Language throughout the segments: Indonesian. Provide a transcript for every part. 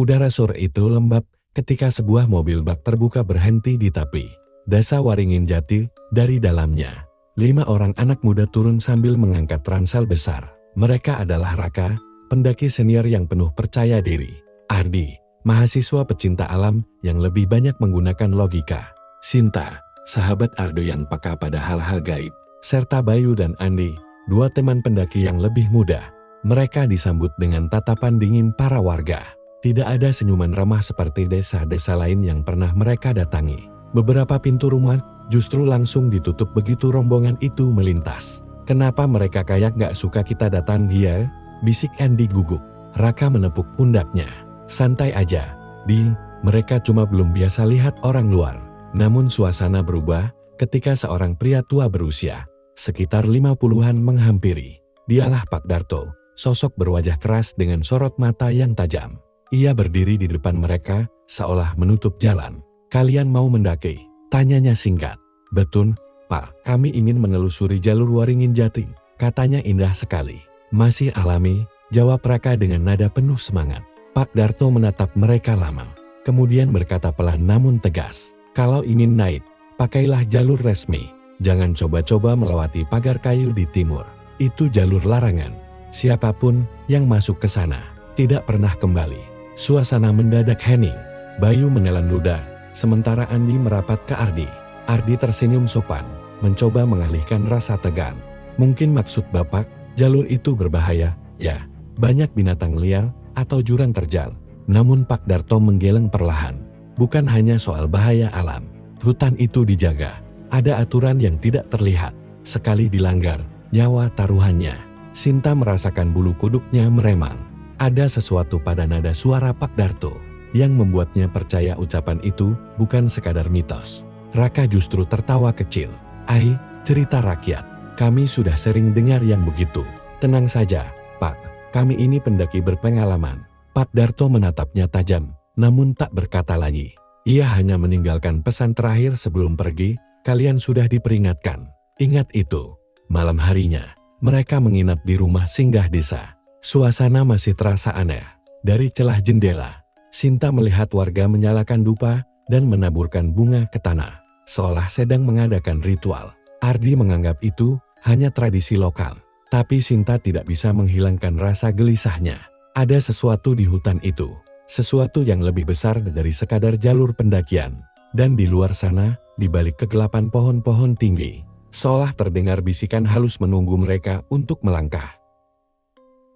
Udara sore itu lembab ketika sebuah mobil bak terbuka berhenti di tepi Desa Waringin Jati. Dari dalamnya, 5 orang anak muda turun sambil mengangkat ransel besar. Mereka adalah Raka, pendaki senior yang penuh percaya diri. Ardi, mahasiswa pecinta alam yang lebih banyak menggunakan logika. Sinta, sahabat Ardo yang peka pada hal-hal gaib. Serta Bayu dan Andi, 2 teman pendaki yang lebih muda. Mereka disambut dengan tatapan dingin para warga. Tidak ada senyuman ramah seperti desa-desa lain yang pernah mereka datangi. Beberapa pintu rumah justru langsung ditutup begitu rombongan itu melintas. "Kenapa mereka kayak gak suka kita datang dia?" bisik Andi gugup. Raka menepuk pundaknya. "Santai aja, Di, mereka cuma belum biasa lihat orang luar." Namun suasana berubah ketika seorang pria tua berusia sekitar 50-an menghampiri. Dialah Pak Darto, sosok berwajah keras dengan sorot mata yang tajam. Ia berdiri di depan mereka seolah menutup jalan. "Kalian mau mendaki?" tanyanya singkat. "Betul, Pak, kami ingin menelusuri jalur Waringin Jati," katanya indah sekali. "Masih alami," jawab Raka dengan nada penuh semangat. Pak Darto menatap mereka lama, kemudian berkata pelan namun tegas, "Kalau ingin naik, pakailah jalur resmi. Jangan coba-coba melewati pagar kayu di timur. Itu jalur larangan. Siapapun yang masuk ke sana tidak pernah kembali." Suasana mendadak hening. Bayu menelan ludah, sementara Andi merapat ke Ardi. Ardi tersenyum sopan, mencoba mengalihkan rasa tegang. "Mungkin maksud Bapak, jalur itu berbahaya, ya? Banyak binatang liar atau jurang terjal." Namun Pak Darto menggeleng perlahan. "Bukan hanya soal bahaya alam. Hutan itu dijaga. Ada aturan yang tidak terlihat. Sekali dilanggar, nyawa taruhannya." Sinta merasakan bulu kuduknya meremang. Ada sesuatu pada nada suara Pak Darto yang membuatnya percaya ucapan itu bukan sekadar mitos. Raka justru tertawa kecil. "Ai, cerita rakyat. Kami sudah sering dengar yang begitu." "Tenang saja, Pak. Kami ini pendaki berpengalaman." Pak Darto menatapnya tajam, namun tak berkata lagi. Ia hanya meninggalkan pesan terakhir sebelum pergi, "Kalian sudah diperingatkan. Ingat itu." Malam harinya, mereka menginap di rumah singgah desa. Suasana masih terasa aneh. Dari celah jendela, Sinta melihat warga menyalakan dupa dan menaburkan bunga ke tanah, seolah sedang mengadakan ritual. Ardi menganggap itu hanya tradisi lokal, tapi Sinta tidak bisa menghilangkan rasa gelisahnya. Ada sesuatu di hutan itu, sesuatu yang lebih besar dari sekadar jalur pendakian. Dan di luar sana, di balik kegelapan pohon-pohon tinggi, seolah terdengar bisikan halus menunggu mereka untuk melangkah.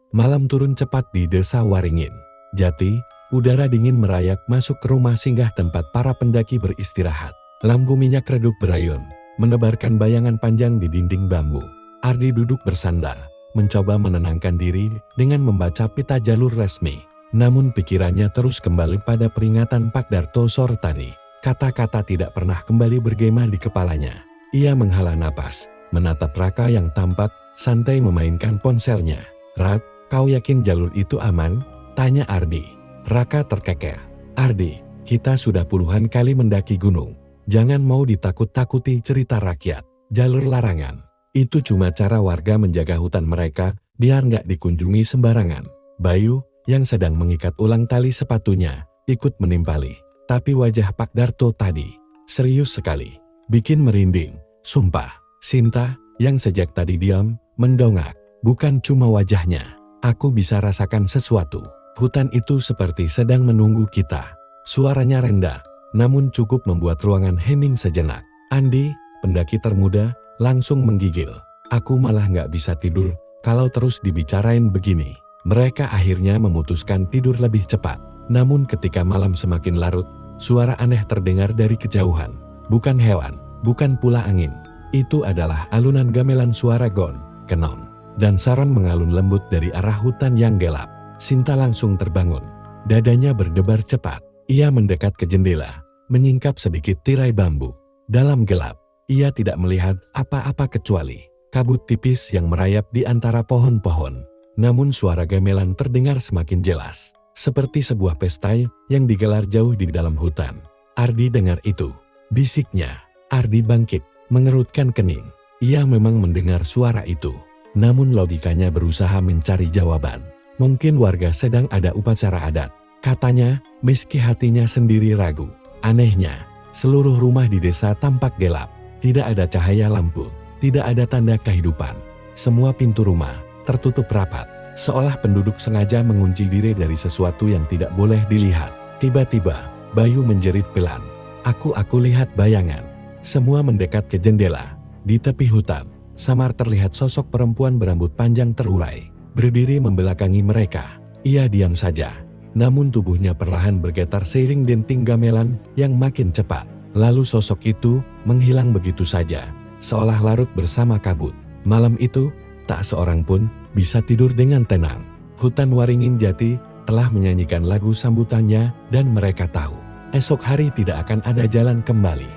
Malam turun cepat di Desa Waringin Jati. Udara dingin merayap masuk ke rumah singgah tempat para pendaki beristirahat. Lampu minyak redup berayun, menebarkan bayangan panjang di dinding bambu. Ardi duduk bersandar, mencoba menenangkan diri dengan membaca peta jalur resmi. Namun pikirannya terus kembali pada peringatan Pak Darto sore tadi. Kata-kata tidak pernah kembali bergema di kepalanya. Ia menghela napas, menatap Raka yang tampak santai memainkan ponselnya. "Rak, kau yakin jalur itu aman?" tanya Ardi. Raka terkekeh. "Ardi, kita sudah puluhan kali mendaki gunung. Jangan mau ditakut-takuti cerita rakyat. Jalur larangan. Itu cuma cara warga menjaga hutan mereka biar nggak dikunjungi sembarangan." Bayu, yang sedang mengikat ulang tali sepatunya, ikut menimpali. Tapi wajah Pak Darto tadi serius sekali, bikin merinding. Sumpah, Sinta, yang sejak tadi diam, mendongak. "Bukan cuma wajahnya. Aku bisa rasakan sesuatu. Hutan itu seperti sedang menunggu kita." Suaranya rendah, namun cukup membuat ruangan hening sejenak. Andi, pendaki termuda, langsung menggigil. "Aku malah nggak bisa tidur kalau terus dibicarain begini." Mereka akhirnya memutuskan tidur lebih cepat. Namun ketika malam semakin larut, suara aneh terdengar dari kejauhan. Bukan hewan, bukan pula angin. Itu adalah alunan gamelan suara gon, kenong, dan saron mengalun lembut dari arah hutan yang gelap. Sinta langsung terbangun. Dadanya berdebar cepat. Ia mendekat ke jendela, menyingkap sedikit tirai bambu. Dalam gelap, ia tidak melihat apa-apa kecuali kabut tipis yang merayap di antara pohon-pohon. Namun suara gamelan terdengar semakin jelas, seperti sebuah pesta yang digelar jauh di dalam hutan. "Ardi, dengar itu," bisiknya. Ardi bangkit, mengerutkan kening. Ia memang mendengar suara itu, namun logikanya berusaha mencari jawaban. Mungkin warga sedang ada upacara adat. Katanya, meski hatinya sendiri ragu. Anehnya, seluruh rumah di desa tampak gelap. Tidak ada cahaya lampu, tidak ada tanda kehidupan. Semua pintu rumah tertutup rapat, seolah penduduk sengaja mengunci diri dari sesuatu yang tidak boleh dilihat. Tiba-tiba, Bayu menjerit pelan. Aku lihat bayangan. Semua mendekat ke jendela. Di tepi hutan, samar terlihat sosok perempuan berambut panjang terurai, berdiri membelakangi mereka. Ia diam saja. Namun tubuhnya perlahan bergetar seiring denting gamelan yang makin cepat. Lalu sosok itu menghilang begitu saja, seolah larut bersama kabut. Malam itu, tak seorang pun bisa tidur dengan tenang. Hutan Waringin Jati telah menyanyikan lagu sambutannya dan mereka tahu, esok hari tidak akan ada jalan kembali.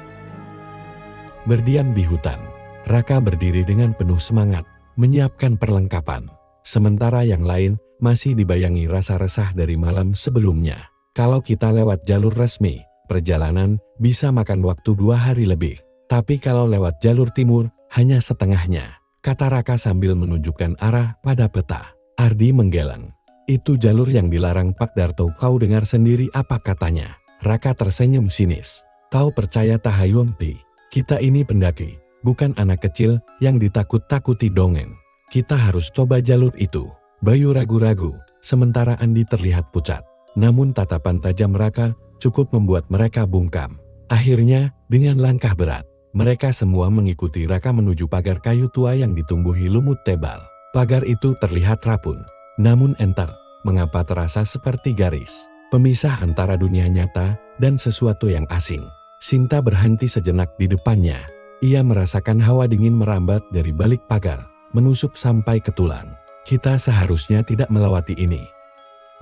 Berdiam di hutan, Raka berdiri dengan penuh semangat, menyiapkan perlengkapan. Sementara yang lain masih dibayangi rasa resah dari malam sebelumnya. Kalau kita lewat jalur resmi, perjalanan bisa makan waktu 2 hari lebih. Tapi kalau lewat jalur timur, hanya setengahnya, kata Raka sambil menunjukkan arah pada peta. Ardi menggeleng. Itu jalur yang dilarang Pak Darto. Kau dengar sendiri apa katanya? Raka tersenyum sinis. Kau percaya tahayul, Ti? Kita ini pendaki, bukan anak kecil yang ditakut-takuti dongeng. Kita harus coba jalur itu. Bayu ragu-ragu, sementara Andi terlihat pucat. Namun tatapan tajam Raka cukup membuat mereka bungkam. Akhirnya, dengan langkah berat, mereka semua mengikuti Raka menuju pagar kayu tua yang ditumbuhi lumut tebal. Pagar itu terlihat rapuh, namun entar, mengapa terasa seperti garis pemisah antara dunia nyata dan sesuatu yang asing. Sinta berhenti sejenak di depannya. Ia merasakan hawa dingin merambat dari balik pagar, menusuk sampai ke tulang. Kita seharusnya tidak melewati ini,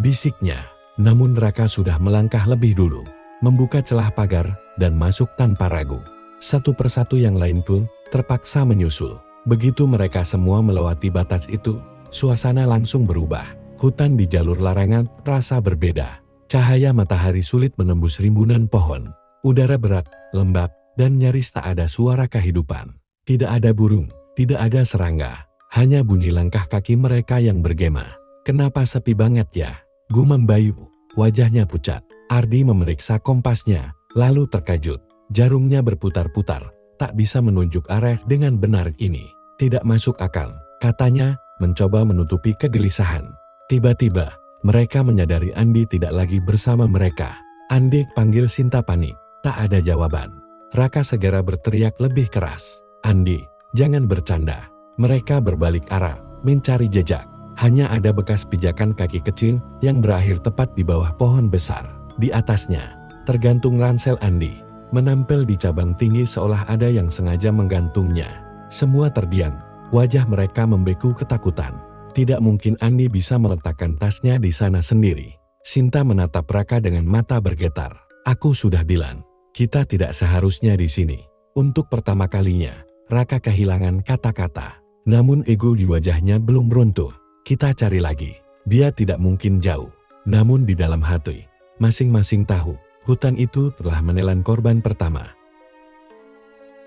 bisiknya. Namun Raka sudah melangkah lebih dulu, membuka celah pagar dan masuk tanpa ragu. Satu persatu yang lain pun terpaksa menyusul. Begitu mereka semua melewati batas itu, suasana langsung berubah. Hutan di jalur larangan terasa berbeda. Cahaya matahari sulit menembus rimbunan pohon. Udara berat, lembab, dan nyaris tak ada suara kehidupan. Tidak ada burung, tidak ada serangga. Hanya bunyi langkah kaki mereka yang bergema. Kenapa sepi banget ya? Gumam Bayu, wajahnya pucat. Ardi memeriksa kompasnya, lalu terkejut. Jarumnya berputar-putar, tak bisa menunjuk arah dengan benar. Ini tidak masuk akal, katanya, mencoba menutupi kegelisahan. Tiba-tiba, mereka menyadari Andi tidak lagi bersama mereka. Andi panggil Sinta panik, tak ada jawaban. Raka segera berteriak lebih keras. Andi, jangan bercanda. Mereka berbalik arah, mencari jejak. Hanya ada bekas pijakan kaki kecil yang berakhir tepat di bawah pohon besar. Di atasnya, tergantung ransel Andi, menempel di cabang tinggi seolah ada yang sengaja menggantungnya. Semua terdiam, wajah mereka membeku ketakutan. Tidak mungkin Andi bisa meletakkan tasnya di sana sendiri. Sinta menatap Raka dengan mata bergetar. Aku sudah bilang, kita tidak seharusnya di sini. Untuk pertama kalinya, Raka kehilangan kata-kata. Namun ego di wajahnya belum runtuh. Kita cari lagi. Dia tidak mungkin jauh. Namun di dalam hati, masing-masing tahu, hutan itu telah menelan korban pertama.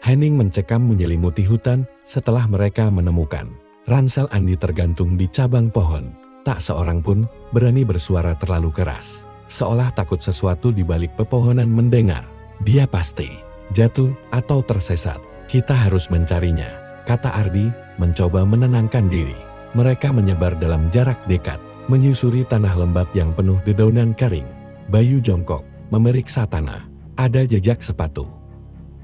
Hening mencekam menyelimuti hutan setelah mereka menemukan ransel Andi tergantung di cabang pohon. Tak seorang pun berani bersuara terlalu keras, seolah takut sesuatu di balik pepohonan mendengar. Dia pasti jatuh atau tersesat. Kita harus mencarinya, kata Ardi, mencoba menenangkan diri. Mereka menyebar dalam jarak dekat, menyusuri tanah lembab yang penuh dedaunan kering. Bayu jongkok, memeriksa tanah. Ada jejak sepatu.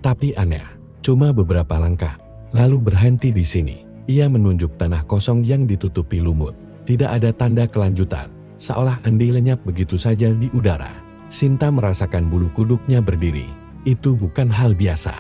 Tapi aneh, cuma beberapa langkah, lalu berhenti di sini. Ia menunjuk tanah kosong yang ditutupi lumut. Tidak ada tanda kelanjutan, seolah Andi lenyap begitu saja di udara. Sinta merasakan bulu kuduknya berdiri. Itu bukan hal biasa.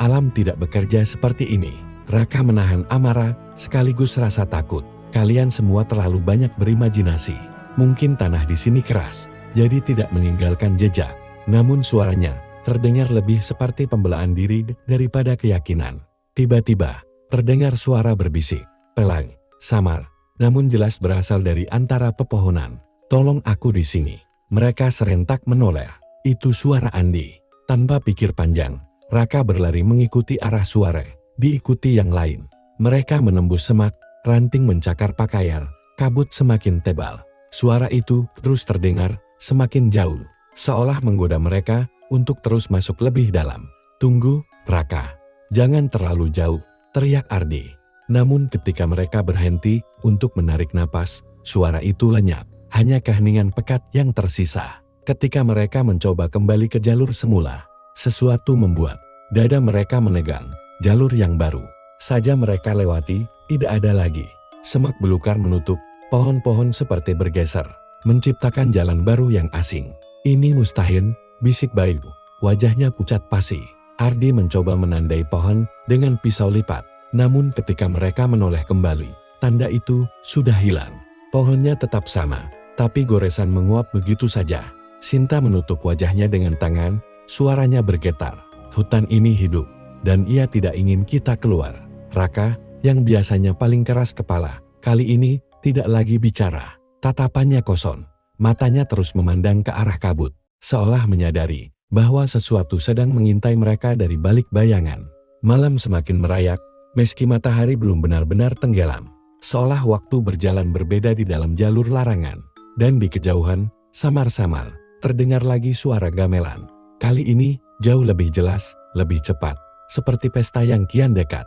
Alam tidak bekerja seperti ini. Raka menahan amarah, sekaligus rasa takut. Kalian semua terlalu banyak berimajinasi. Mungkin tanah di sini keras, jadi tidak meninggalkan jejak. Namun suaranya terdengar lebih seperti pembelaan diri daripada keyakinan. Tiba-tiba, terdengar suara berbisik, pelan, samar, namun jelas berasal dari antara pepohonan. Tolong aku di sini. Mereka serentak menoleh. Itu suara Andi. Tanpa pikir panjang, Raka berlari mengikuti arah suara. Diikuti yang lain. Mereka menembus semak, ranting mencakar pakaian, kabut semakin tebal. Suara itu terus terdengar semakin jauh, seolah menggoda mereka untuk terus masuk lebih dalam. "Tunggu, Raka. Jangan terlalu jauh," teriak Ardi. Namun ketika mereka berhenti untuk menarik napas, suara itu lenyap. Hanya keheningan pekat yang tersisa. Ketika mereka mencoba kembali ke jalur semula, sesuatu membuat dada mereka menegang. Jalur yang baru saja mereka lewati, tidak ada lagi. Semak belukar menutup, pohon-pohon seperti bergeser, menciptakan jalan baru yang asing. "Ini mustahil," bisik Bayu. Wajahnya pucat pasi. Ardi mencoba menandai pohon dengan pisau lipat. Namun ketika mereka menoleh kembali, tanda itu sudah hilang. Pohonnya tetap sama, tapi goresan menguap begitu saja. Sinta menutup wajahnya dengan tangan, suaranya bergetar. "Hutan ini hidup, dan ia tidak ingin kita keluar." Raka, yang biasanya paling keras kepala, kali ini tidak lagi bicara. Tatapannya kosong, matanya terus memandang ke arah kabut, seolah menyadari bahwa sesuatu sedang mengintai mereka dari balik bayangan. Malam semakin merayak, meski matahari belum benar-benar tenggelam, seolah waktu berjalan berbeda di dalam jalur larangan. Dan di kejauhan, samar-samar, terdengar lagi suara gamelan. Kali ini, jauh lebih jelas, lebih cepat, seperti pesta yang kian dekat.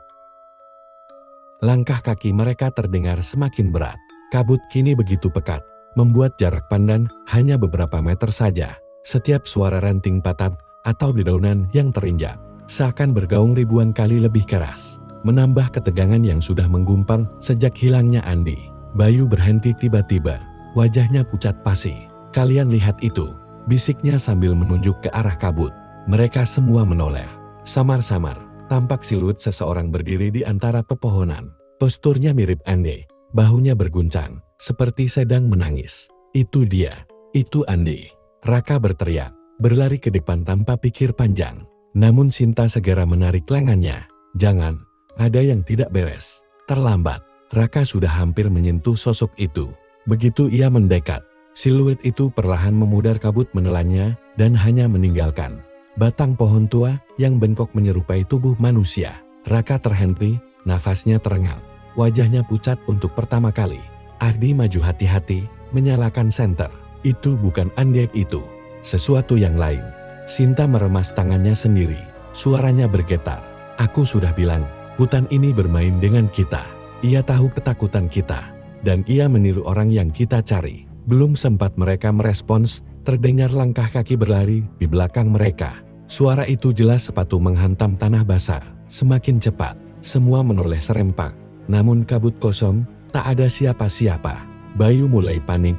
Langkah kaki mereka terdengar semakin berat. Kabut kini begitu pekat, membuat jarak pandang hanya beberapa meter saja. Setiap suara ranting patah atau dedaunan yang terinjak, seakan bergaung ribuan kali lebih keras, menambah ketegangan yang sudah menggumpal sejak hilangnya Andi. Bayu berhenti tiba-tiba, wajahnya pucat pasi. "Kalian lihat itu," bisiknya sambil menunjuk ke arah kabut. Mereka semua menoleh. Samar-samar, tampak siluet seseorang berdiri di antara pepohonan. Posturnya mirip Andi, bahunya berguncang, seperti sedang menangis. "Itu dia, itu Andi!" Raka berteriak, berlari ke depan tanpa pikir panjang. Namun Sinta segera menarik lengannya. "Jangan, ada yang tidak beres." Terlambat, Raka sudah hampir menyentuh sosok itu. Begitu ia mendekat, siluet itu perlahan memudar kabut menelannya dan hanya meninggalkan batang pohon tua yang bengkok menyerupai tubuh manusia. Raka terhenti, nafasnya terengal, wajahnya pucat untuk pertama kali. Ardi maju hati-hati, menyalakan senter. Itu bukan Andek itu, sesuatu yang lain. Sinta meremas tangannya sendiri, suaranya bergetar. "Aku sudah bilang, hutan ini bermain dengan kita. Ia tahu ketakutan kita, dan ia meniru orang yang kita cari." Belum sempat mereka merespons, terdengar langkah kaki berlari di belakang mereka. Suara itu jelas sepatu menghantam tanah basah. Semakin cepat, semua menoleh serempak. Namun kabut kosong, tak ada siapa-siapa. Bayu mulai panik.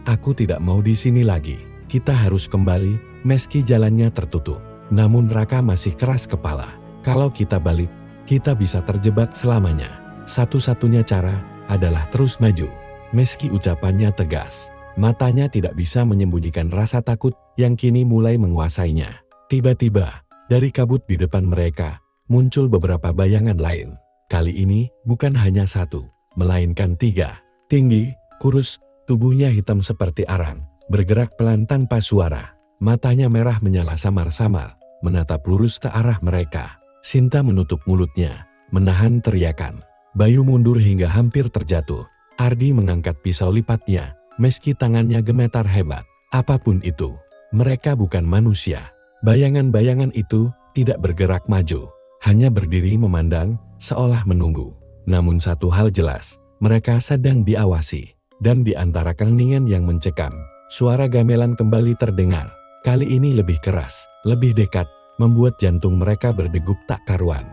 Aku tidak mau di sini lagi. Kita harus kembali, meski jalannya tertutup." Namun Raka masih keras kepala. "Kalau kita balik, kita bisa terjebak selamanya. Satu-satunya cara adalah terus maju." Meski ucapannya tegas, matanya tidak bisa menyembunyikan rasa takut yang kini mulai menguasainya. Tiba-tiba, dari kabut di depan mereka, muncul beberapa bayangan lain. Kali ini, bukan hanya satu, melainkan tiga. Tinggi, kurus, tubuhnya hitam seperti arang, bergerak pelan tanpa suara. Matanya merah menyala samar-samar, menatap lurus ke arah mereka. Sinta menutup mulutnya, menahan teriakan. Bayu mundur hingga hampir terjatuh. Ardi mengangkat pisau lipatnya, meski tangannya gemetar hebat. Apapun itu, mereka bukan manusia. Bayangan-bayangan itu tidak bergerak maju, hanya berdiri memandang, seolah menunggu. Namun satu hal jelas, mereka sedang diawasi. Dan di antara keheningan yang mencekam, suara gamelan kembali terdengar. Kali ini lebih keras, lebih dekat, membuat jantung mereka berdegup tak karuan.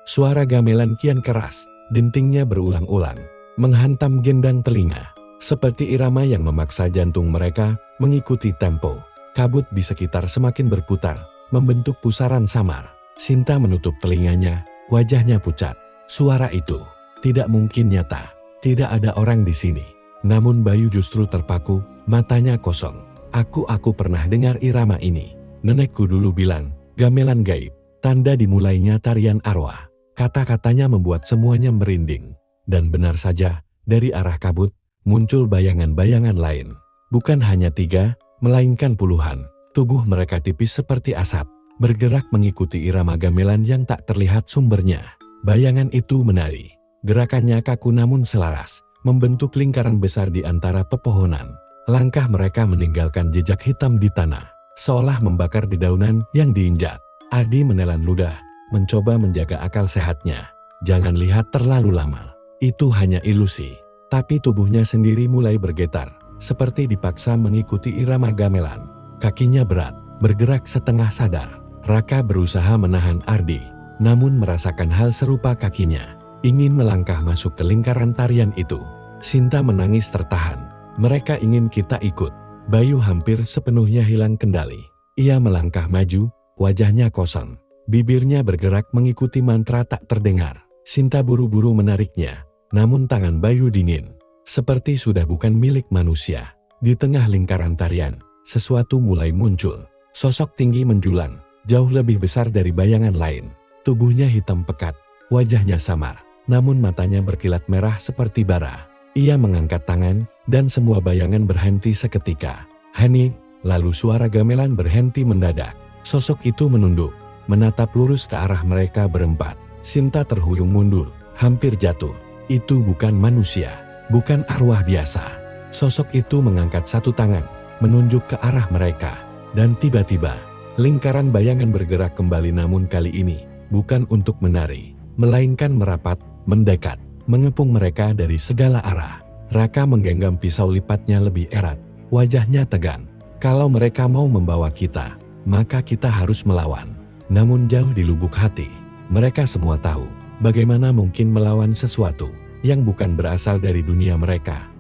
Suara gamelan kian keras, dentingnya berulang-ulang, menghantam gendang telinga, seperti irama yang memaksa jantung mereka mengikuti tempo. Kabut di sekitar semakin berputar, membentuk pusaran samar. Sinta menutup telinganya, wajahnya pucat. Suara itu tidak mungkin nyata, tidak ada orang di sini. Namun Bayu justru terpaku, matanya kosong. Aku pernah dengar irama ini. Nenekku dulu bilang, gamelan gaib, tanda dimulainya tarian arwah. Kata-katanya membuat semuanya merinding. Dan benar saja, dari arah kabut, muncul bayangan-bayangan lain. Bukan hanya 3, melainkan puluhan. Tubuh mereka tipis seperti asap, bergerak mengikuti irama gamelan yang tak terlihat sumbernya. Bayangan itu menari. Gerakannya kaku namun selaras, membentuk lingkaran besar di antara pepohonan. Langkah mereka meninggalkan jejak hitam di tanah, seolah membakar dedaunan yang diinjak. Ardi menelan ludah, mencoba menjaga akal sehatnya. Jangan lihat terlalu lama, itu hanya ilusi. Tapi tubuhnya sendiri mulai bergetar, seperti dipaksa mengikuti irama gamelan. Kakinya berat, bergerak setengah sadar. Raka berusaha menahan Ardi, namun merasakan hal serupa kakinya. Ingin melangkah masuk ke lingkaran tarian itu. Sinta menangis tertahan. Mereka ingin kita ikut. Bayu hampir sepenuhnya hilang kendali. Ia melangkah maju, wajahnya kosong. Bibirnya bergerak mengikuti mantra tak terdengar. Sinta buru-buru menariknya, namun tangan Bayu dingin. Seperti sudah bukan milik manusia. Di tengah lingkaran tarian, sesuatu mulai muncul. Sosok tinggi menjulang, jauh lebih besar dari bayangan lain. Tubuhnya hitam pekat, wajahnya samar, namun matanya berkilat merah seperti bara. Ia mengangkat tangan, dan semua bayangan berhenti seketika. Hening, lalu suara gamelan berhenti mendadak. Sosok itu menunduk, menatap lurus ke arah mereka berempat. Sinta terhuyung mundur, hampir jatuh. Itu bukan manusia, bukan arwah biasa. Sosok itu mengangkat satu tangan, menunjuk ke arah mereka. Dan tiba-tiba, lingkaran bayangan bergerak kembali, namun kali ini bukan untuk menari, melainkan merapat, mendekat, mengepung mereka dari segala arah. Raka menggenggam pisau lipatnya lebih erat, wajahnya tegang. Kalau mereka mau membawa kita, maka kita harus melawan. Namun jauh di lubuk hati, mereka semua tahu, bagaimana mungkin melawan sesuatu yang bukan berasal dari dunia mereka.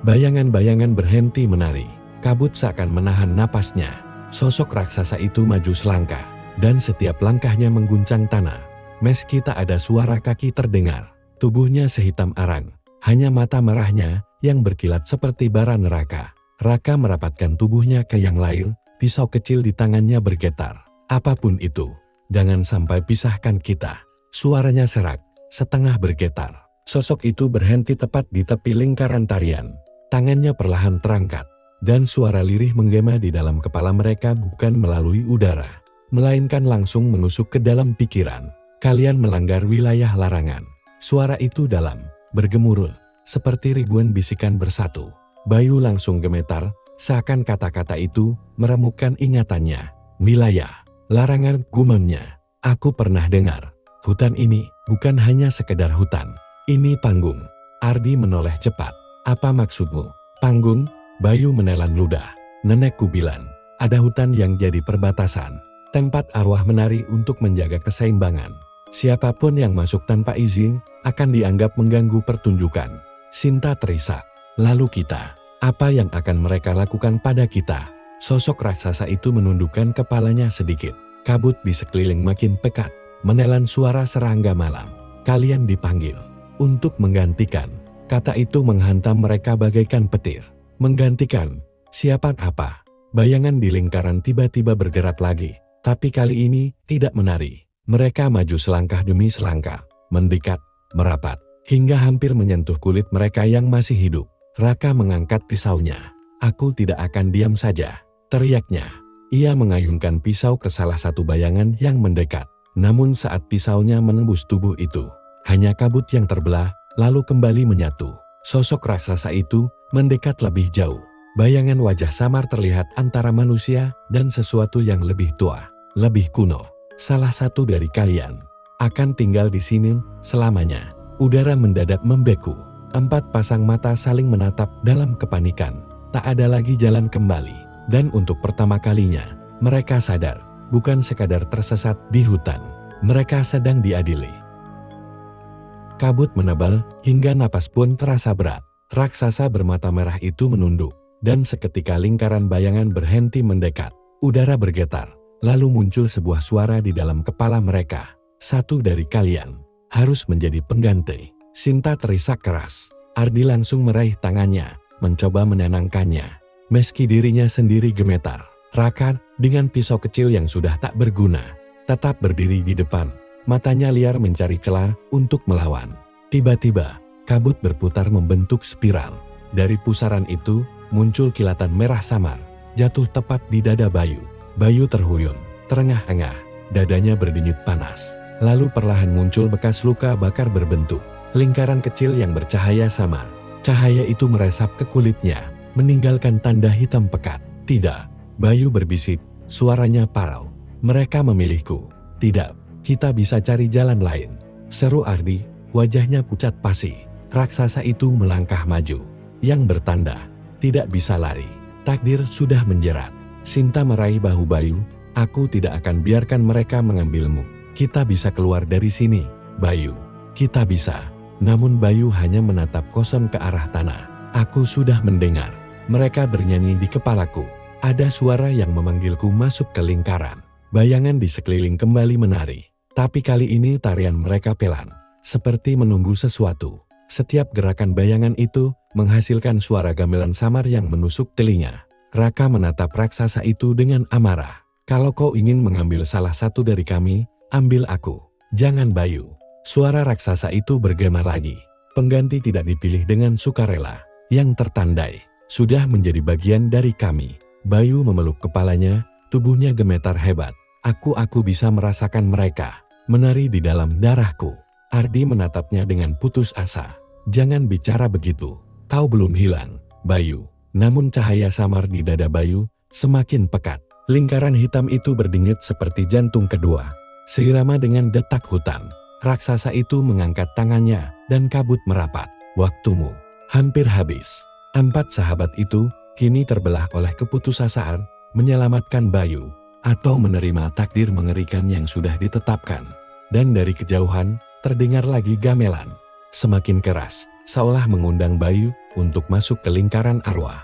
Bayangan-bayangan berhenti menari, kabut seakan menahan napasnya. Sosok raksasa itu maju selangkah, dan setiap langkahnya mengguncang tanah. Meski tak ada suara kaki terdengar, tubuhnya sehitam arang, hanya mata merahnya yang berkilat seperti bara neraka. Raka merapatkan tubuhnya ke yang lain, pisau kecil di tangannya bergetar. Apapun itu, jangan sampai pisahkan kita. Suaranya serak, setengah bergetar. Sosok itu berhenti tepat di tepi lingkaran tarian. Tangannya perlahan terangkat, dan suara lirih menggema di dalam kepala mereka, bukan melalui udara, melainkan langsung menusuk ke dalam pikiran. Kalian melanggar wilayah larangan. Suara itu dalam, bergemuruh, seperti ribuan bisikan bersatu. Bayu langsung gemetar, seakan kata-kata itu meremukkan ingatannya. Wilayah, larangan, gumamnya. Aku pernah dengar, hutan ini bukan hanya sekedar hutan. Ini panggung. Ardi menoleh cepat. Apa maksudmu? Panggung? Bayu menelan ludah. Nenekku bilang, ada hutan yang jadi perbatasan. Tempat arwah menari untuk menjaga keseimbangan. Siapapun yang masuk tanpa izin akan dianggap mengganggu pertunjukan. Sinta terisak. Lalu kita, apa yang akan mereka lakukan pada kita? Sosok raksasa itu menundukkan kepalanya sedikit. Kabut di sekeliling makin pekat, menelan suara serangga malam. Kalian dipanggil untuk menggantikan. Kata itu menghantam mereka bagaikan petir. Menggantikan? Siapa apa? Bayangan di lingkaran tiba-tiba bergerak lagi, tapi kali ini tidak menari. Mereka maju selangkah demi selangkah, mendekat, merapat, hingga hampir menyentuh kulit mereka yang masih hidup. Raka mengangkat pisaunya. Aku tidak akan diam saja, teriaknya. Ia mengayunkan pisau ke salah satu bayangan yang mendekat. Namun saat pisaunya menembus tubuh itu, hanya kabut yang terbelah, lalu kembali menyatu. Sosok raksasa itu mendekat lebih jauh. Bayangan wajah samar terlihat antara manusia dan sesuatu yang lebih tua, lebih kuno. Salah satu dari kalian akan tinggal di sini selamanya. Udara mendadak membeku. 4 pasang mata saling menatap dalam kepanikan. Tak ada lagi jalan kembali. Dan untuk pertama kalinya, mereka sadar, bukan sekadar tersesat di hutan. Mereka sedang diadili. Kabut menebal, hingga napas pun terasa berat. Raksasa bermata merah itu menunduk, dan seketika lingkaran bayangan berhenti mendekat. Udara bergetar. Lalu muncul sebuah suara di dalam kepala mereka. Satu dari kalian harus menjadi pengganti. Sinta terisak keras. Ardi langsung meraih tangannya, mencoba menenangkannya. Meski dirinya sendiri gemetar, Raka dengan pisau kecil yang sudah tak berguna, tetap berdiri di depan. Matanya liar mencari celah untuk melawan. Tiba-tiba, kabut berputar membentuk spiral. Dari pusaran itu, muncul kilatan merah samar, jatuh tepat di dada Bayu. Bayu terhuyung, terengah-engah, dadanya berdenyut panas. Lalu perlahan muncul bekas luka bakar berbentuk lingkaran kecil yang bercahaya samar. Cahaya itu meresap ke kulitnya, meninggalkan tanda hitam pekat. Tidak, Bayu berbisik, suaranya parau. Mereka memilihku. Tidak, kita bisa cari jalan lain. Seru Ardi, wajahnya pucat pasi. Raksasa itu melangkah maju. Yang bertanda, tidak bisa lari. Takdir sudah menjerat. Sinta meraih bahu Bayu. Aku tidak akan biarkan mereka mengambilmu. Kita bisa keluar dari sini, Bayu. Kita bisa. Namun Bayu hanya menatap kosong ke arah tanah. Aku sudah mendengar. Mereka bernyanyi di kepalaku. Ada suara yang memanggilku masuk ke lingkaran. Bayangan di sekeliling kembali menari. Tapi kali ini tarian mereka pelan. Seperti menunggu sesuatu. Setiap gerakan bayangan itu menghasilkan suara gamelan samar yang menusuk telinga. Raka menatap raksasa itu dengan amarah. Kalau kau ingin mengambil salah satu dari kami, ambil aku. Jangan Bayu. Suara raksasa itu bergema lagi. Pengganti tidak dipilih dengan sukarela. Yang tertandai, sudah menjadi bagian dari kami. Bayu memeluk kepalanya, tubuhnya gemetar hebat. Aku bisa merasakan mereka. Menari di dalam darahku. Ardi menatapnya dengan putus asa. Jangan bicara begitu. Kau belum hilang, Bayu. Namun cahaya samar di dada Bayu semakin pekat. Lingkaran hitam itu berdengit seperti jantung kedua. Seirama dengan detak hutan. Raksasa itu mengangkat tangannya dan kabut merapat. Waktumu hampir habis. 4 sahabat itu kini terbelah oleh keputusasaan menyelamatkan Bayu atau menerima takdir mengerikan yang sudah ditetapkan. Dan dari kejauhan terdengar lagi gamelan. Semakin keras, seolah mengundang Bayu untuk masuk ke lingkaran arwah.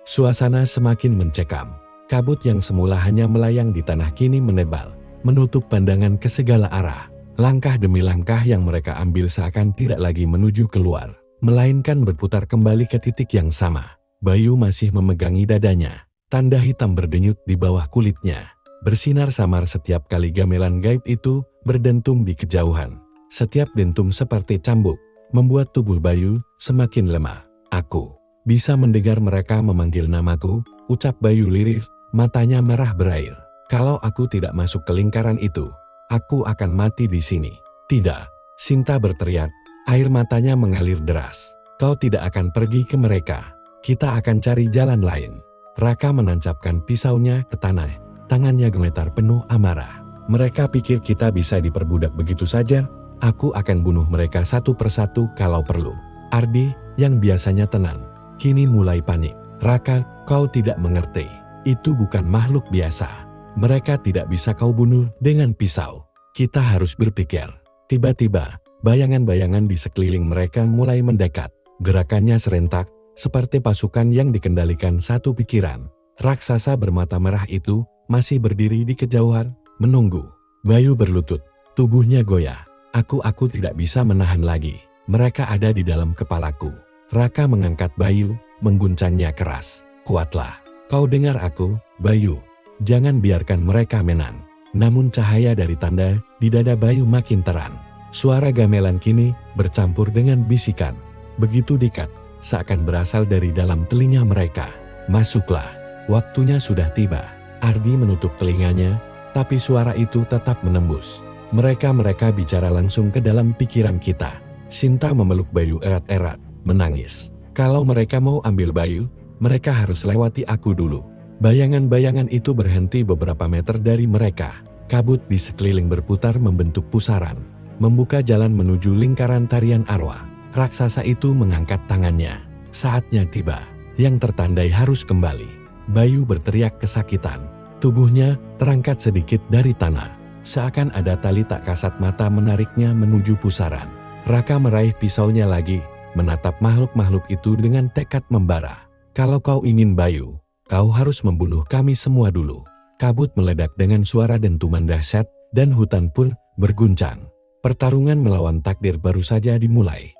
Suasana semakin mencekam. Kabut yang semula hanya melayang di tanah kini menebal. Menutup pandangan ke segala arah. Langkah demi langkah yang mereka ambil seakan tidak lagi menuju keluar, melainkan berputar kembali ke titik yang sama. Bayu masih memegangi dadanya. Tanda hitam berdenyut di bawah kulitnya. Bersinar samar setiap kali gamelan gaib itu berdentum di kejauhan. Setiap dentum seperti cambuk, membuat tubuh Bayu semakin lemah. Aku bisa mendengar mereka memanggil namaku, ucap Bayu lirih, matanya merah berair. Kalau aku tidak masuk ke lingkaran itu, aku akan mati di sini. Tidak, Sinta berteriak, air matanya mengalir deras. Kau tidak akan pergi ke mereka. Kita akan cari jalan lain. Raka menancapkan pisaunya ke tanah. Tangannya gemetar penuh amarah. Mereka pikir kita bisa diperbudak begitu saja. Aku akan bunuh mereka satu persatu kalau perlu. Ardi, yang biasanya tenang, kini mulai panik. Raka, kau tidak mengerti. Itu bukan makhluk biasa. Mereka tidak bisa kau bunuh dengan pisau. Kita harus berpikir. Tiba-tiba, bayangan-bayangan di sekeliling mereka mulai mendekat. Gerakannya serentak, seperti pasukan yang dikendalikan satu pikiran. Raksasa bermata merah itu masih berdiri di kejauhan, menunggu. Bayu berlutut, tubuhnya goyah. Aku tidak bisa menahan lagi. Mereka ada di dalam kepalaku. Raka mengangkat Bayu, mengguncangnya keras. Kuatlah. Kau dengar aku, Bayu. Jangan biarkan mereka menang. Namun cahaya dari tanda di dada Bayu makin terang. Suara gamelan kini bercampur dengan bisikan. Begitu dekat, seakan berasal dari dalam telinga mereka. Masuklah, waktunya sudah tiba. Ardi menutup telinganya, tapi suara itu tetap menembus. Mereka bicara langsung ke dalam pikiran kita. Sinta memeluk Bayu erat-erat, menangis. Kalau mereka mau ambil Bayu, mereka harus lewati aku dulu. Bayangan-bayangan itu berhenti beberapa meter dari mereka. Kabut di sekeliling berputar membentuk pusaran, membuka jalan menuju lingkaran tarian arwah. Raksasa itu mengangkat tangannya. Saatnya tiba. Yang tertandai harus kembali. Bayu berteriak kesakitan. Tubuhnya terangkat sedikit dari tanah. Seakan ada tali tak kasat mata menariknya menuju pusaran. Raka meraih pisaunya lagi, menatap makhluk-makhluk itu dengan tekad membara. Kalau kau ingin Bayu, kau harus membunuh kami semua dulu. Kabut meledak dengan suara dentuman dahsyat, dan hutan pun berguncang. Pertarungan melawan takdir baru saja dimulai.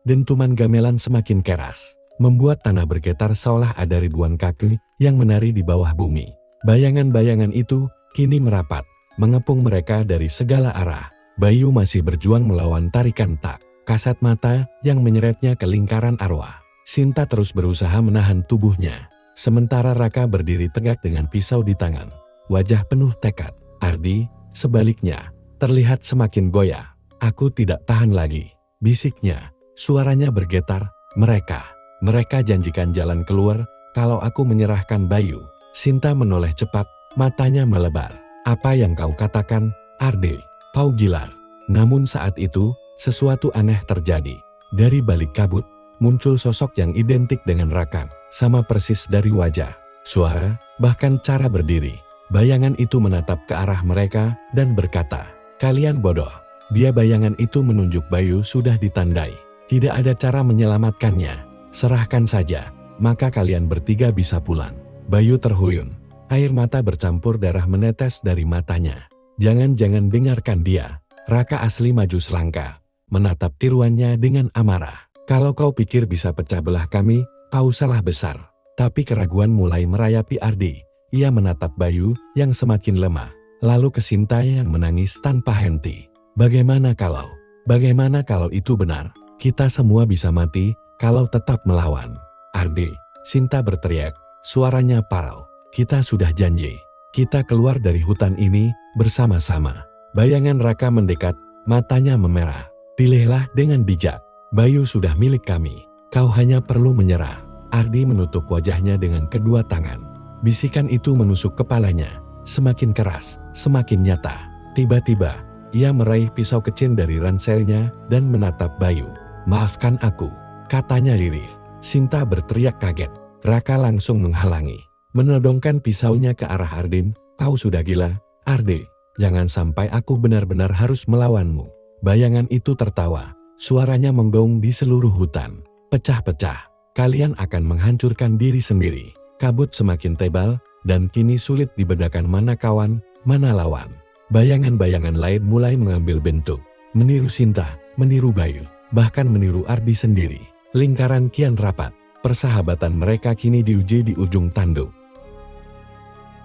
Dentuman gamelan semakin keras, membuat tanah bergetar seolah ada ribuan kaki yang menari di bawah bumi. Bayangan-bayangan itu kini merapat, mengepung mereka dari segala arah. Bayu masih berjuang melawan tarikan tak kasat mata yang menyeretnya ke lingkaran arwah. Sinta terus berusaha menahan tubuhnya. Sementara Raka berdiri tegak dengan pisau di tangan. Wajah penuh tekad. Ardi, sebaliknya, terlihat semakin goyah. Aku tidak tahan lagi, bisiknya. Suaranya bergetar, mereka janjikan jalan keluar kalau aku menyerahkan Bayu. Sinta menoleh cepat, matanya melebar. Apa yang kau katakan, Ardi? Kau gila. Namun saat itu, sesuatu aneh terjadi. Dari balik kabut, muncul sosok yang identik dengan Raka, sama persis dari wajah, suara, bahkan cara berdiri. Bayangan itu menatap ke arah mereka dan berkata, "Kalian bodoh." Dia bayangan itu menunjuk Bayu sudah ditandai. Tidak ada cara menyelamatkannya. Serahkan saja, maka kalian bertiga bisa pulang. Bayu terhuyung. Air mata bercampur darah menetes dari matanya. Jangan dengarkan dia. Raka asli maju selangkah, menatap tiruannya dengan amarah. Kalau kau pikir bisa pecah belah kami, kau salah besar. Tapi keraguan mulai merayapi Ardi. Ia menatap Bayu yang semakin lemah, lalu ke Sinta yang menangis tanpa henti. Bagaimana kalau itu benar? Kita semua bisa mati kalau tetap melawan. Ardi, Sinta berteriak, suaranya parau. Kita sudah janji. Kita keluar dari hutan ini bersama-sama. Bayangan Raka mendekat, matanya memerah. Pilihlah dengan bijak. Bayu sudah milik kami. Kau hanya perlu menyerah. Ardi menutup wajahnya dengan kedua tangan. Bisikan itu menusuk kepalanya. Semakin keras, semakin nyata. Tiba-tiba, ia meraih pisau kecil dari ranselnya dan menatap Bayu. "Maafkan aku," katanya lirih. Sinta berteriak kaget. Raka langsung menghalangi. Menodongkan pisaunya ke arah Ardi. "Kau sudah gila, Ardi. Jangan sampai aku benar-benar harus melawanmu." Bayangan itu tertawa. Suaranya menggaung di seluruh hutan. "Pecah-pecah. Kalian akan menghancurkan diri sendiri." Kabut semakin tebal, dan kini sulit dibedakan mana kawan, mana lawan. Bayangan-bayangan lain mulai mengambil bentuk. Meniru Sinta, meniru Bayu, bahkan meniru Ardi sendiri. Lingkaran kian rapat. Persahabatan mereka kini diuji di ujung tanduk.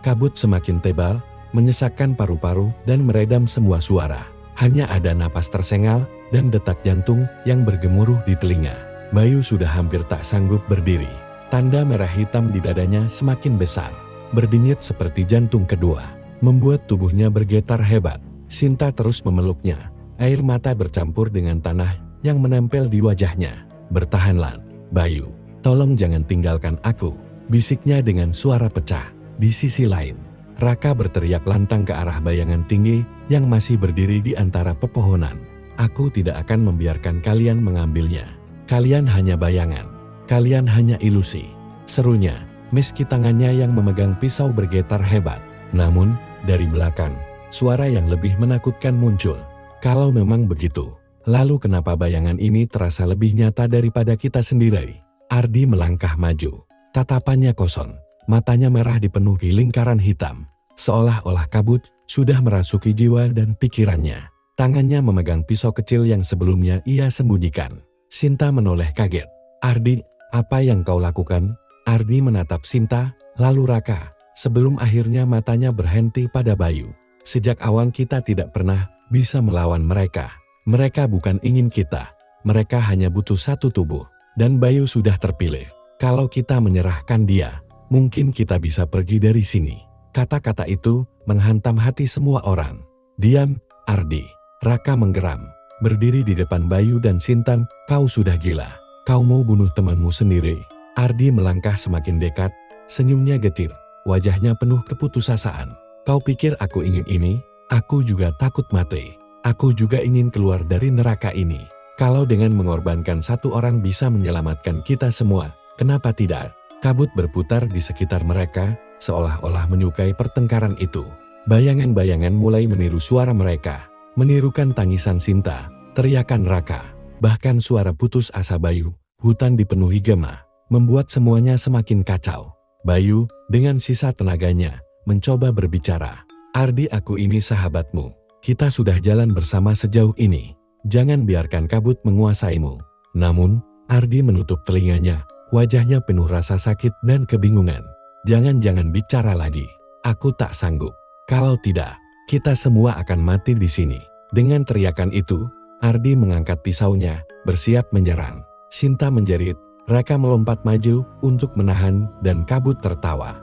Kabut semakin tebal, menyesakkan paru-paru dan meredam semua suara. Hanya ada napas tersengal dan detak jantung yang bergemuruh di telinga. Bayu sudah hampir tak sanggup berdiri. Tanda merah hitam di dadanya semakin besar, berdenyut seperti jantung kedua, membuat tubuhnya bergetar hebat. Sinta terus memeluknya. Air mata bercampur dengan tanah yang menempel di wajahnya. "Bertahanlah, Bayu. Tolong jangan tinggalkan aku," bisiknya dengan suara pecah. Di sisi lain, Raka berteriak lantang ke arah bayangan tinggi yang masih berdiri di antara pepohonan. "Aku tidak akan membiarkan kalian mengambilnya. Kalian hanya bayangan. Kalian hanya ilusi," serunya, meski tangannya yang memegang pisau bergetar hebat. Namun, dari belakang, suara yang lebih menakutkan muncul. "Kalau memang begitu, lalu kenapa bayangan ini terasa lebih nyata daripada kita sendiri?" Ardi melangkah maju. Tatapannya kosong. Matanya merah dipenuhi lingkaran hitam, seolah-olah kabut sudah merasuki jiwa dan pikirannya. Tangannya memegang pisau kecil yang sebelumnya ia sembunyikan. Sinta menoleh kaget. "Ardi, apa yang kau lakukan?" Ardi menatap Sinta, lalu Raka, sebelum akhirnya matanya berhenti pada Bayu. "Sejak awal kita tidak pernah bisa melawan mereka. Mereka bukan ingin kita. Mereka hanya butuh satu tubuh. Dan Bayu sudah terpilih. Kalau kita menyerahkan dia, mungkin kita bisa pergi dari sini." Kata-kata itu menghantam hati semua orang. "Diam, Ardi." Raka menggeram, berdiri di depan Bayu dan Sinta. "Kau sudah gila. Kau mau bunuh temanmu sendiri." Ardi melangkah semakin dekat, senyumnya getir, wajahnya penuh keputusasaan. "Kau pikir aku ingin ini? Aku juga takut mati. Aku juga ingin keluar dari neraka ini. Kalau dengan mengorbankan satu orang bisa menyelamatkan kita semua, kenapa tidak?" Kabut berputar di sekitar mereka, seolah-olah menyukai pertengkaran itu. Bayangan-bayangan mulai meniru suara mereka, menirukan tangisan Sinta, teriakan Raka, bahkan suara putus asa Bayu. Hutan dipenuhi gema, membuat semuanya semakin kacau. Bayu, dengan sisa tenaganya, mencoba berbicara. "Ardi, aku ini sahabatmu. Kita sudah jalan bersama sejauh ini. Jangan biarkan kabut menguasaimu." Namun, Ardi menutup telinganya. Wajahnya penuh rasa sakit dan kebingungan. "Jangan bicara lagi. Aku tak sanggup. Kalau tidak, kita semua akan mati di sini." Dengan teriakan itu, Ardi mengangkat pisaunya, bersiap menyerang. Sinta menjerit, Raka melompat maju untuk menahan dan kabut tertawa.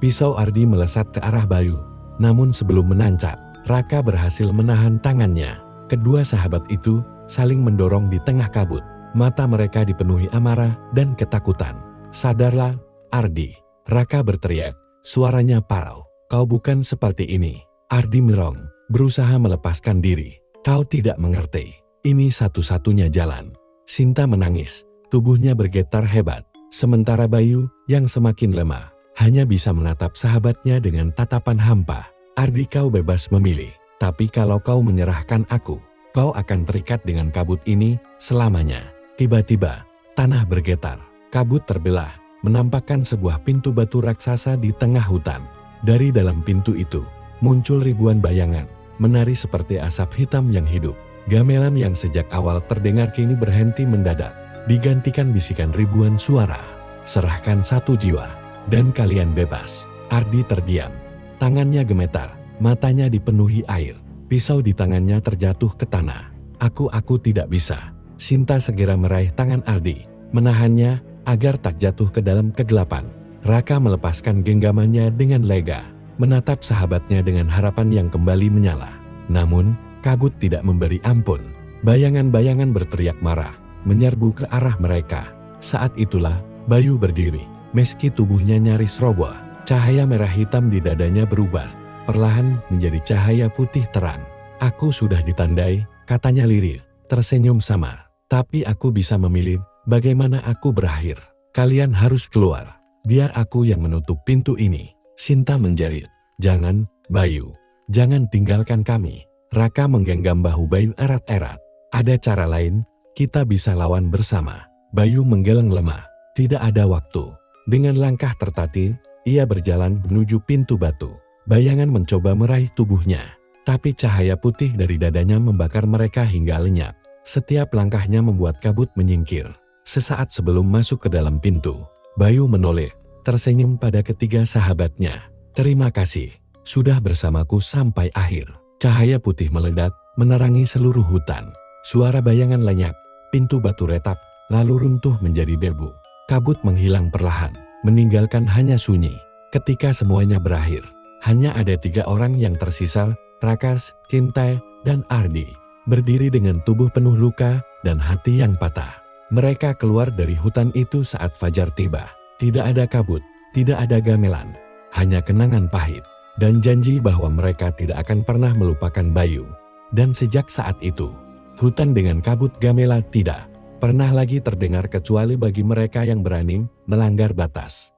Pisau Ardi melesat ke arah Bayu. Namun sebelum menancap, Raka berhasil menahan tangannya. Kedua sahabat itu saling mendorong di tengah kabut. Mata mereka dipenuhi amarah dan ketakutan. "Sadarlah, Ardi!" Raka berteriak, suaranya parau. "Kau bukan seperti ini." Ardi merong, berusaha melepaskan diri. "Kau tidak mengerti. Ini satu-satunya jalan." Sinta menangis, tubuhnya bergetar hebat. Sementara Bayu, yang semakin lemah, hanya bisa menatap sahabatnya dengan tatapan hampa. "Ardi, kau bebas memilih. Tapi kalau kau menyerahkan aku, kau akan terikat dengan kabut ini selamanya." Tiba-tiba, tanah bergetar. Kabut terbelah, menampakkan sebuah pintu batu raksasa di tengah hutan. Dari dalam pintu itu, muncul ribuan bayangan, menari seperti asap hitam yang hidup. Gamelan yang sejak awal terdengar kini berhenti mendadak, digantikan bisikan ribuan suara. "Serahkan satu jiwa, dan kalian bebas." Ardi terdiam. Tangannya gemetar, matanya dipenuhi air. Pisau di tangannya terjatuh ke tanah. Aku tidak bisa." Sinta segera meraih tangan Ardi, menahannya agar tak jatuh ke dalam kegelapan. Raka melepaskan genggamannya dengan lega, menatap sahabatnya dengan harapan yang kembali menyala. Namun, kabut tidak memberi ampun. Bayangan-bayangan berteriak marah, menyerbu ke arah mereka. Saat itulah, Bayu berdiri. Meski tubuhnya nyaris roboh, cahaya merah hitam di dadanya berubah, perlahan menjadi cahaya putih terang. "Aku sudah ditandai," katanya lirih, tersenyum samar. "Tapi aku bisa memilih bagaimana aku berakhir. Kalian harus keluar. Biar aku yang menutup pintu ini." Sinta menjerit, "Jangan, Bayu. Jangan tinggalkan kami." Raka menggenggam bahu Bayu erat-erat. "Ada cara lain, kita bisa lawan bersama." Bayu menggeleng lemah. Tidak ada waktu. Dengan langkah tertatih, ia berjalan menuju pintu batu. Bayangan mencoba meraih tubuhnya, tapi cahaya putih dari dadanya membakar mereka hingga lenyap. Setiap langkahnya membuat kabut menyingkir. Sesaat sebelum masuk ke dalam pintu, Bayu menoleh, tersenyum pada ketiga sahabatnya. "Terima kasih, sudah bersamaku sampai akhir." Cahaya putih meledak, menerangi seluruh hutan. Suara bayangan lenyap, pintu batu retak, lalu runtuh menjadi debu. Kabut menghilang perlahan, meninggalkan hanya sunyi. Ketika semuanya berakhir, hanya ada 3 orang yang tersisa, Raka, Sinta, dan Ardi. Berdiri dengan tubuh penuh luka dan hati yang patah. Mereka keluar dari hutan itu saat fajar tiba. Tidak ada kabut, tidak ada gamelan, hanya kenangan pahit, dan janji bahwa mereka tidak akan pernah melupakan Bayu. Dan sejak saat itu, hutan dengan kabut gamela tidak pernah lagi terdengar kecuali bagi mereka yang berani melanggar batas.